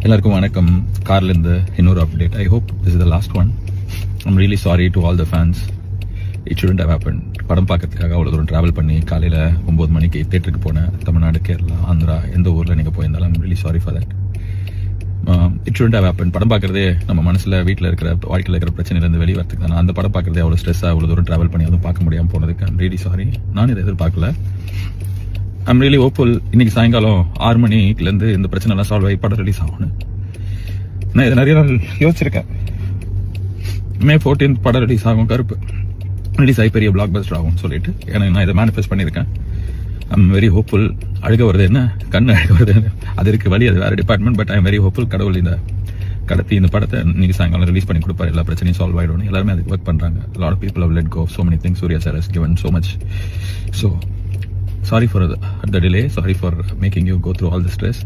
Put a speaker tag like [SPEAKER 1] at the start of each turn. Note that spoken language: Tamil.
[SPEAKER 1] எல்லாருக்கும் வணக்கம். கார்லேருந்து இன்னொரு update. I hope this is the last one. I'm really sorry to all the fans. It shouldn't have happen. படம் பார்க்கறதுக்காக அவ்வளோ தூரம் ட்ராவல் பண்ணி காலையில் 9 மணிக்கு தேட்டருக்கு போனேன். தமிழ்நாடு, கேரளா, ஆந்திரா, எந்த ஊரில் நீங்கள் போயிருந்தாலும் I'm really sorry for that. It shouldn't have happen. படம் பார்க்குறதே நம்ம மனசில் வீட்டில் இருக்கிற வாழ்க்கையில் இருக்கிற பிரச்சனையிலேருந்து வெளியே வரதுக்கு தான். அந்த படம் பார்க்குறதே அவ்வளோ ஸ்ட்ரெஸ்ஸாக அவ்வளோ தூரம் ட்ராவல் பண்ணி அதுவும் பார்க்க முடியாமல் போனதுக்கு ஐம் ரியலி சாரி. நான் இதை எதிர்பார்க்கல. I'm really hopeful. இன்னைக்கு சாயங்காலம் 6 மணிலேருந்து இந்த பிரச்சனைலாம் சால்வ் ஆகி படம் ரிலீஸ் ஆகணும். நான் இதை நிறைய நாள் யோசிச்சிருக்கேன். May 14 படம் ரிலீஸ் ஆகும், கருப்பு ரிலீஸ் ஆகி பெரிய பிளாக் பஸ்டர் ஆகும் சொல்லிட்டு எனக்கு நான் இதை மேனிஃபெஸ்ட் பண்ணியிருக்கேன். I'm very hopeful. அழுக வருது என்ன, கண்ணு அழுக வருது, அது இருக்கு வழி, அது வேற department. But I'm very hopeful. கடவுள் இந்த கடத்தி இந்த படத்தை இன்னைக்கு சாயங்காலம் ரிலீஸ் பண்ணி கொடுப்பாரு. எல்லா பிரச்சனையும் சால்வ் ஆகிடும். எல்லாருமே அதுக்கு ஒர்க் பண்றாங்க. Lot of people have let go so many things. Surya sir has given so much. So sorry for the delay. Sorry for making you go through all the stress.